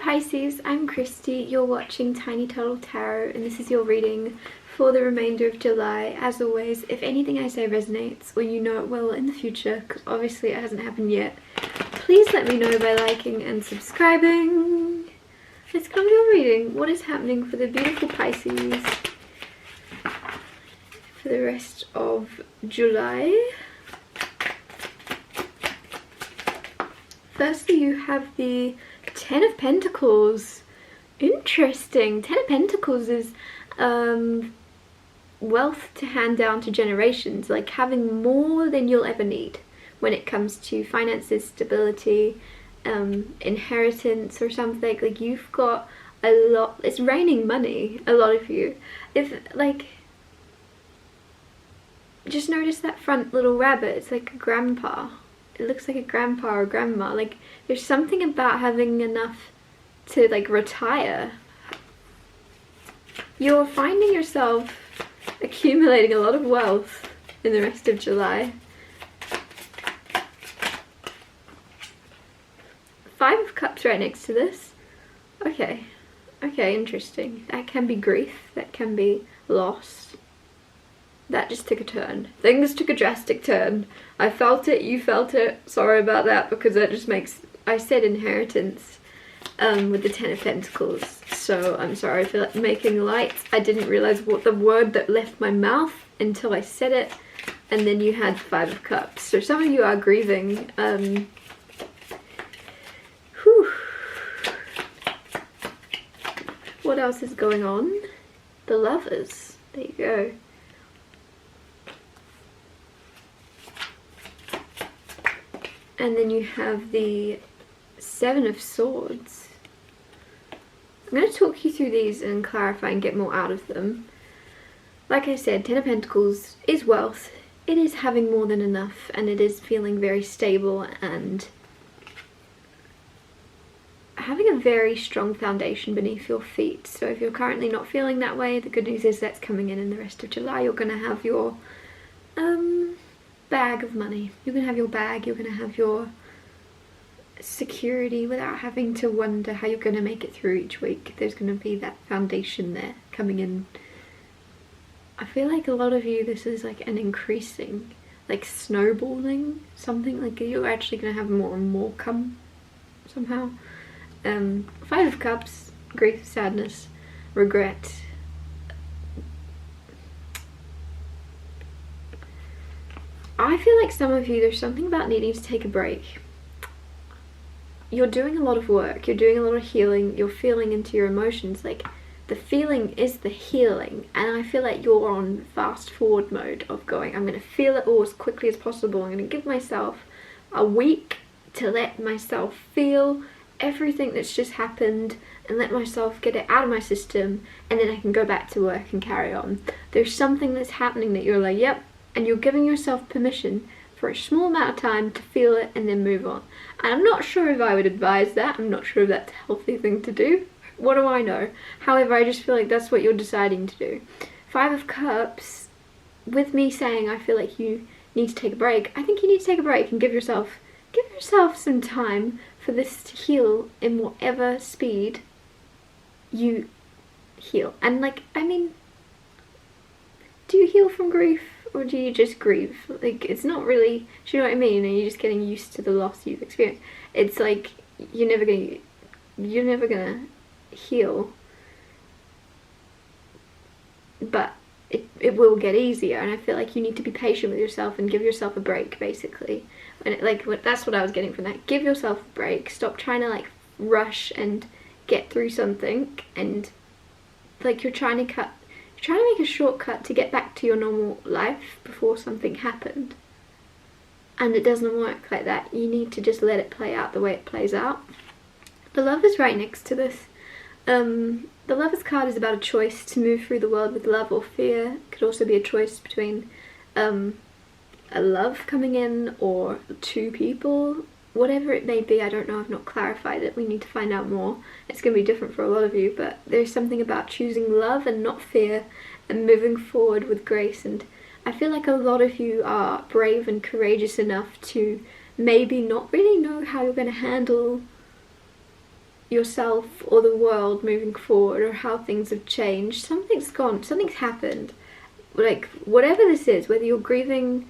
Pisces, I'm Christy, you're watching Tiny Turtle Tarot, and this is your reading for the remainder of July. As always, if anything I say resonates, or you know it will in the future, because obviously it hasn't happened yet, please let me know by liking and subscribing. Let's come to your reading. What is happening for the beautiful Pisces for the rest of July? Firstly, you have the Ten of Pentacles. Interesting. Ten of Pentacles is wealth to hand down to generations, like having more than you'll ever need when it comes to finances, stability, inheritance or something. Like you've got a lot, it's raining money, a lot of you. If like, just notice that front little rabbit, it's like a grandpa. It looks like a grandpa or grandma. Like there's something about having enough to like retire. You're finding yourself accumulating a lot of wealth in the rest of July. Five of Cups right next to this. Okay, interesting. That can be grief, that can be loss. That just took a turn. Things took a drastic turn. I felt it, you felt it. Sorry about that, because that just makes... I said inheritance with the Ten of Pentacles. So I'm sorry for making light. I didn't realise what the word that left my mouth until I said it. And then you had Five of Cups. So some of you are grieving. What else is going on? The Lovers. There you go. And then you have the Seven of Swords. I'm going to talk you through these and clarify and get more out of them. Like I said, Ten of Pentacles is wealth. It is having more than enough, and it is feeling very stable and having a very strong foundation beneath your feet. So if you're currently not feeling that way, the good news is that's coming in the rest of July. You're going to have your bag of money. You're going to have your bag, you're going to have your security without having to wonder how you're going to make it through each week. There's going to be that foundation there coming in. I feel like a lot of you, this is like an increasing, like snowballing, something like you're actually going to have more and more come somehow. Five of Cups, grief, sadness, regret. I feel like some of you, there's something about needing to take a break. You're doing a lot of work, you're doing a lot of healing, you're feeling into your emotions. Like the feeling is the healing, and I feel like you're on fast forward mode of going, I'm going to feel it all as quickly as possible. I'm going to give myself a week to let myself feel everything that's just happened and let myself get it out of my system, and then I can go back to work and carry on. There's something that's happening that you're like, yep. And you're giving yourself permission for a small amount of time to feel it and then move on. And I'm not sure if I would advise that. I'm not sure if that's a healthy thing to do. What do I know? However, I just feel like that's what you're deciding to do. Five of Cups, with me saying I feel like you need to take a break, I think you need to take a break and give yourself some time for this to heal in whatever speed you heal. And like, I mean, do you heal from grief? Or do you just grieve? Like, it's not really, do you know what I mean? And you're just getting used to the loss you've experienced. It's like, you're never gonna heal. But it will get easier, and I feel like you need to be patient with yourself and give yourself a break, basically. And that's what I was getting from that. Give yourself a break. Stop trying to, like, rush and get through something, and, like, you're trying to make a shortcut to get back to your normal life before something happened. And it doesn't work like that. You need to just let it play out the way it plays out. The Lover's right next to this. The Lover's card is about a choice to move through the world with love or fear. It could also be a choice between a love coming in or two people. Whatever it may be, I don't know, I've not clarified it. We need to find out more. It's going to be different for a lot of you, but there's something about choosing love and not fear and moving forward with grace. And I feel like a lot of you are brave and courageous enough to maybe not really know how you're going to handle yourself or the world moving forward, or how things have changed. Something's gone, something's happened. Like, whatever this is, whether you're grieving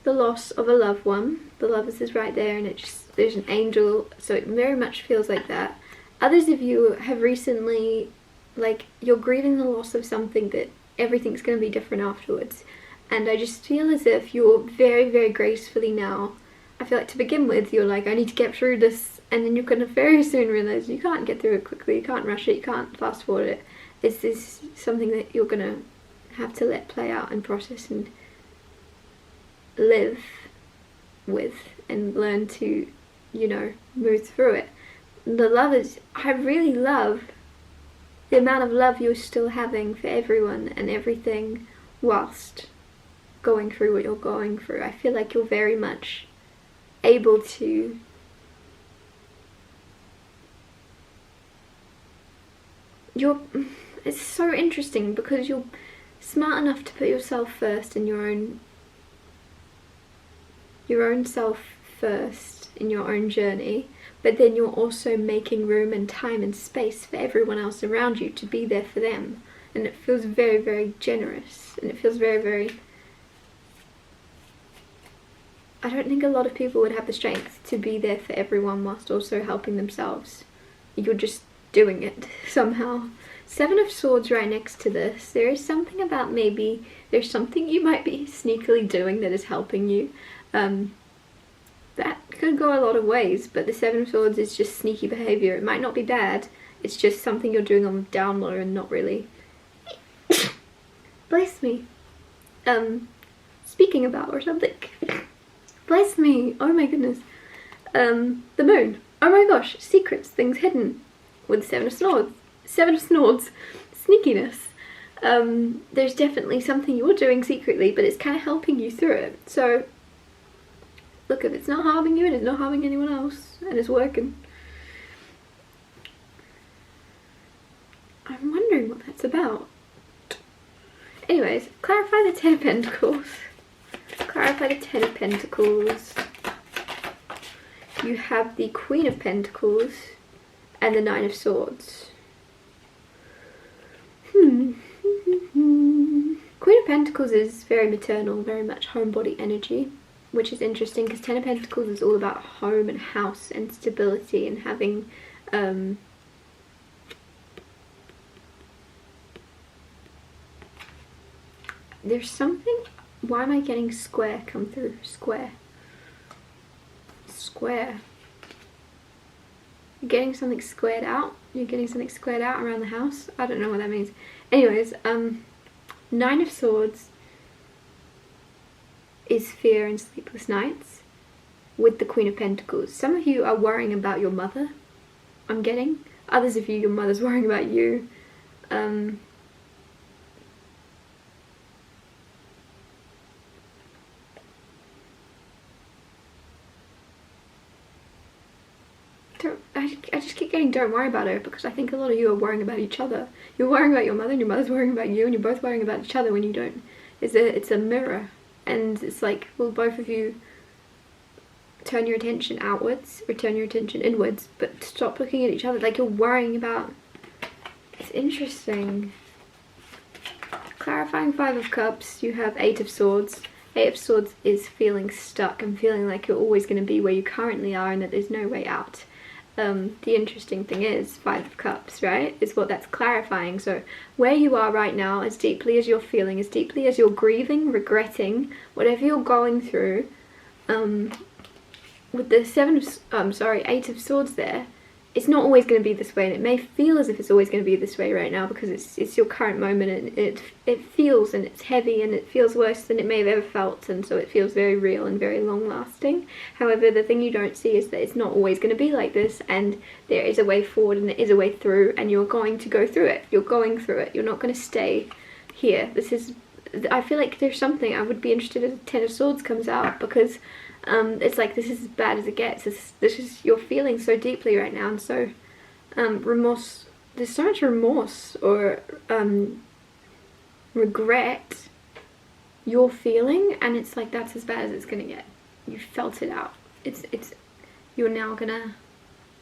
the loss of a loved one, the lovers is right there, and there's an angel, so it very much feels like that. Others of you have recently, like, you're grieving the loss of something that everything's going to be different afterwards. And I just feel as if you're very, very gracefully now. I feel like to begin with, you're like, I need to get through this, and then you're going to very soon realize you can't get through it quickly, you can't rush it, you can't fast forward it. It's something that you're going to have to let play out and process and live with and learn to, you know, move through it. The lovers, I really love the amount of love you're still having for everyone and everything whilst going through what you're going through. I feel like you're very much able to it's so interesting because you're smart enough to put yourself first in your own self first in your own journey, but then you're also making room and time and space for everyone else around you to be there for them. And it feels very, very generous, and it feels very, very... I don't think a lot of people would have the strength to be there for everyone whilst also helping themselves. You're just doing it somehow. Seven of Swords right next to this. There is something about, maybe there's something you might be sneakily doing that is helping you. That could go a lot of ways, but the Seven of Swords is just sneaky behaviour. It might not be bad, it's just something you're doing on the down low and not really... Bless me. Speaking about or something. Bless me. Oh my goodness. The moon. Oh my gosh. Secrets. Things hidden. With Seven of Swords. Seven of Swords. Sneakiness. There's definitely something you're doing secretly, but it's kind of helping you through it. So, look, if it's not harming you and it's not harming anyone else, and it's working. I'm wondering what that's about. Anyways, clarify the Ten of Pentacles. Clarify the Ten of Pentacles. You have the Queen of Pentacles and the Nine of Swords. Queen of Pentacles is very maternal, very much homebody energy, which is interesting because Ten of Pentacles is all about home and house and stability and having there's something... Why am I getting square come through? Square. Square. You're getting something squared out? You're getting something squared out around the house? I don't know what that means. Anyways, Nine of Swords is fear and sleepless nights with the Queen of Pentacles. Some of you are worrying about your mother, I'm getting. Others of you, your mother's worrying about you. I just keep getting don't worry about her, because I think a lot of you are worrying about each other. You're worrying about your mother and your mother's worrying about you, and you're both worrying about each other when you don't. It's a mirror, and it's like, will both of you turn your attention outwards or turn your attention inwards, but stop looking at each other like you're worrying about... It's interesting. Clarifying Five of Cups, you have Eight of Swords. Eight of Swords is feeling stuck and feeling like you're always going to be where you currently are and that there's no way out. The interesting thing is Five of Cups, right, is what that's clarifying. So where you are right now, as deeply as you're feeling, as deeply as you're grieving, regretting, whatever you're going through, with the Eight of Swords there, it's not always going to be this way, and it may feel as if it's always going to be this way right now because it's your current moment, and it feels, and it's heavy, and it feels worse than it may have ever felt, and so it feels very real and very long lasting. However, the thing you don't see is that it's not always going to be like this, and there is a way forward and there is a way through, and you're going to go through it. You're going through it. You're not going to stay here. I feel like there's something, I would be interested if the Ten of Swords comes out, because it's like, this is as bad as it gets. This is, you're feeling so deeply right now, and so remorse, there's so much remorse or regret you're feeling, and it's like, that's as bad as it's gonna get. You felt it out. You're now gonna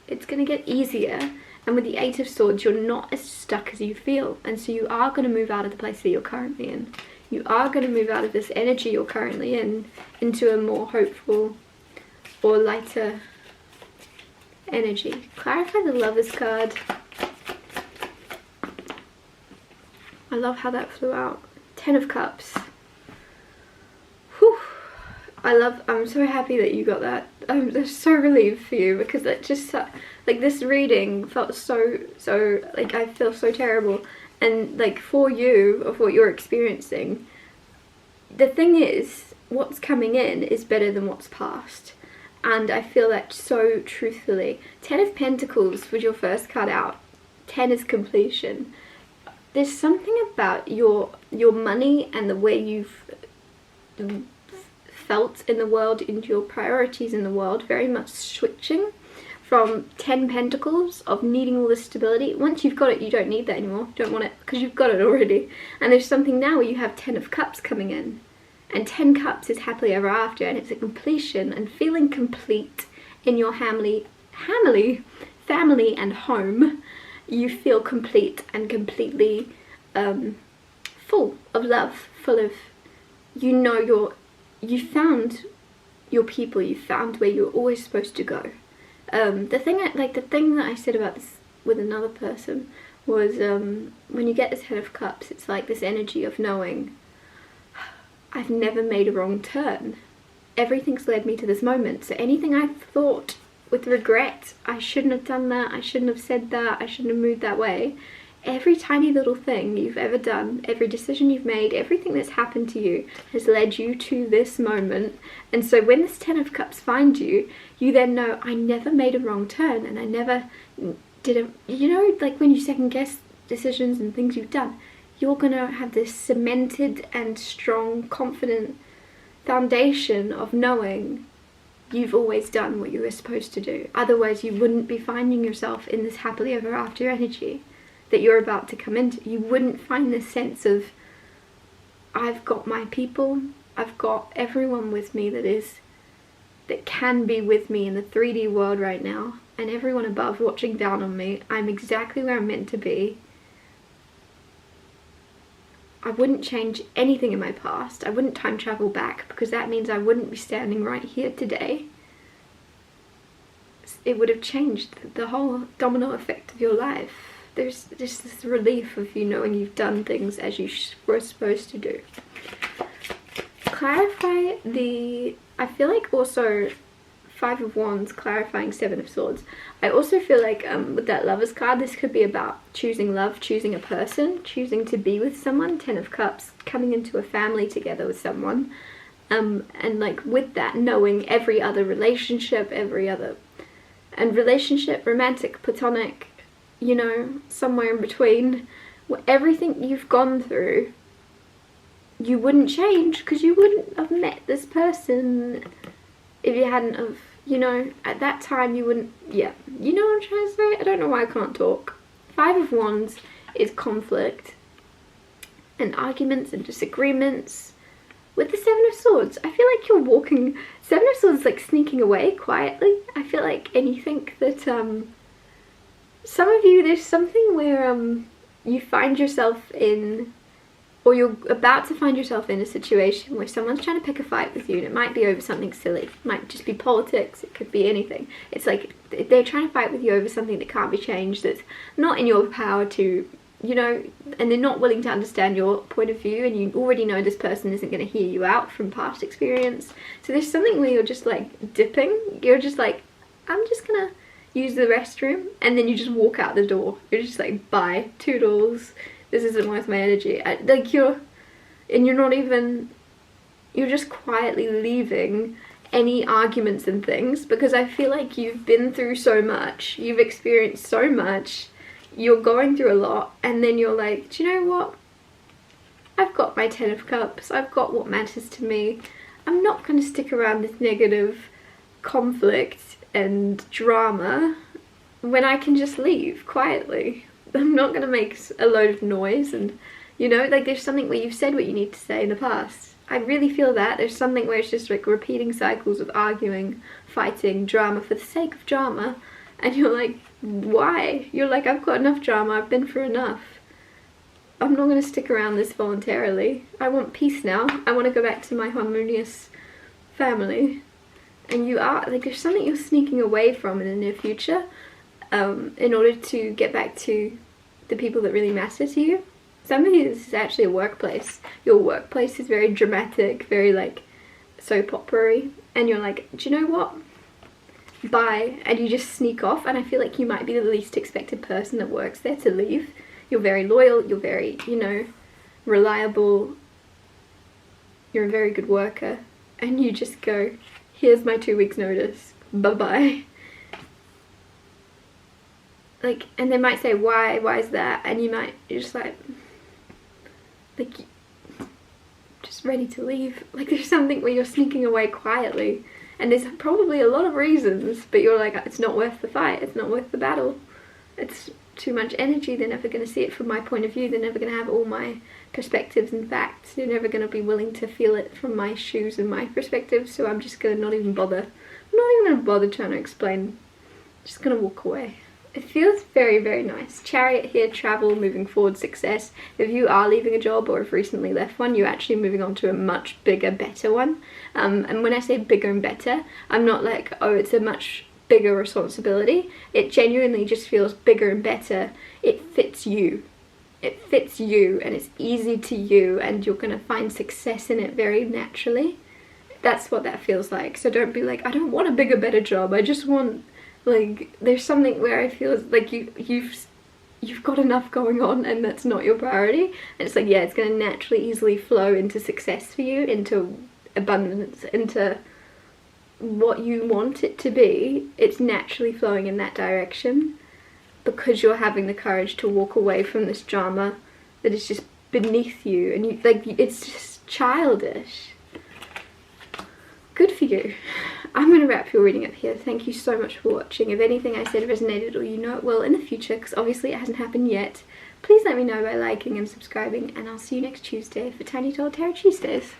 It's going to get easier. And with the Eight of Swords, you're not as stuck as you feel. And so you are going to move out of the place that you're currently in. You are going to move out of this energy you're currently in into a more hopeful or lighter energy. Clarify the Lovers card. I love how that flew out. 10 of Cups. Whew. I'm so happy that you got that. I'm just so relieved for you, because that just, like, this reading felt so, like, I feel so terrible. And, like, for you, of what you're experiencing, the thing is, what's coming in is better than what's past. And I feel that so truthfully. 10 of Pentacles was your first card out. 10 is completion. There's something about your money and the way you've felt in the world, into your priorities in the world, very much switching from 10 Pentacles of needing all this stability. Once you've got it, you don't need that anymore. Don't want it, because you've got it already. And there's something now where you have 10 of Cups coming in. And 10 Cups is happily ever after, and it's a completion and feeling complete in your family and home. You feel complete and completely full of love, full of, you found your people, you found where you're always supposed to go. The thing that I said about this with another person was, when you get this 10 of Cups, it's like this energy of knowing, I've never made a wrong turn. Everything's led me to this moment. So anything I've thought with regret, I shouldn't have done that, I shouldn't have said that, I shouldn't have moved that way. Every tiny little thing you've ever done, every decision you've made, everything that's happened to you has led you to this moment. And so when this 10 of Cups finds you, you then know, I never made a wrong turn, and I never did a, like when you second guess decisions and things you've done, you're gonna have this cemented and strong, confident foundation of knowing you've always done what you were supposed to do. Otherwise you wouldn't be finding yourself in this happily ever after energy that you're about to come into. You wouldn't find this sense of, I've got my people, I've got everyone with me that can be with me in the 3D world right now, and everyone above watching down on me. I'm exactly where I'm meant to be. I wouldn't change anything in my past. I wouldn't time travel back, because that means I wouldn't be standing right here today. It would have changed the whole domino effect of your life. There's just this relief of you knowing you've done things as you were supposed to do. Clarify the, I feel like also 5 of Wands clarifying 7 of Swords. I also feel like with that Lovers card, this could be about choosing love, choosing a person, choosing to be with someone. 10 of Cups, coming into a family together with someone. And like with that, knowing every other relationship, romantic, platonic, you know, somewhere in between, everything you've gone through, you wouldn't change, because you wouldn't have met this person if you hadn't have, you know, at that time you wouldn't, yeah, you know what I'm trying to say? I don't know why I can't talk. 5 of Wands is conflict and arguments and disagreements. With the 7 of Swords, I feel like you're walking, 7 of Swords is like sneaking away quietly. I feel like, and you think that some of you, there's something where you find yourself in, or you're about to find yourself in a situation where someone's trying to pick a fight with you, and it might be over something silly. It might just be politics, it could be anything. It's like they're trying to fight with you over something that can't be changed, that's not in your power to, you know, and they're not willing to understand your point of view, and you already know this person isn't going to hear you out from past experience. So there's something where you're just like dipping, you're just like, I'm just gonna use the restroom, and then you just walk out the door. You're just like, bye, toodles, this isn't worth my energy. You're not even, you're just quietly leaving any arguments and things, because I feel like you've been through so much, you've experienced so much, you're going through a lot, and then you're like, do you know what? I've got my 10 of Cups, I've got what matters to me. I'm not going to stick around this negative conflict and drama when I can just leave quietly. I'm not going to make a load of noise, and you know, like there's something where you've said what you need to say in the past. I really feel that. There's something where it's just like repeating cycles of arguing, fighting, drama for the sake of drama, And you're like, why? You're like, I've got enough drama, I've been through enough. I'm not going to stick around this voluntarily. I want peace now. I want to go back to my harmonious family. And you are, like, there's something you're sneaking away from in the near future in order to get back to the people that really matter to you. Some of you, this is actually a workplace. Your workplace is very dramatic, very like soap opera-y, and you're like, do you know what? Bye. And you just sneak off, and I feel like you might be the least expected person that works there to leave. You're very loyal, you're very, you know, reliable, you're a very good worker, and you just go, here's my 2 weeks notice, bye-bye. Like, and they might say, why is that? And you might, you're just like, just ready to leave. Like, there's something where you're sneaking away quietly, and there's probably a lot of reasons, but you're like, it's not worth the fight, it's not worth the battle, it's too much energy, they're never going to see it from my point of view, they're never going to have all my perspectives and facts, they're never going to be willing to feel it from my shoes and my perspective, so I'm just going to not even bother. I'm not even going to bother trying to explain, I'm just going to walk away. It feels very, very nice. Chariot here, travel, moving forward, success. If you are leaving a job or have recently left one, you're actually moving on to a much bigger, better one. And when I say bigger and better, I'm not like, oh, it's a much bigger responsibility. It genuinely just feels bigger and better. It fits you. It fits you, and it's easy to you, and you're going to find success in it very naturally. That's what that feels like. So don't be like, I don't want a bigger, better job. I just want... Like, there's something where I feel like you've got enough going on, and that's not your priority. And it's like, yeah, it's going to naturally, easily flow into success for you, into abundance, into what you want it to be. It's naturally flowing in that direction because you're having the courage to walk away from this drama that is just beneath you, and you, like, it's just childish. Good for you. I'm going to wrap your reading up here. Thank you so much for watching. If anything I said resonated, or you know it will in the future, because obviously it hasn't happened yet, please let me know by liking and subscribing, and I'll see you next Tuesday for Tiny Told Tarot Tuesdays.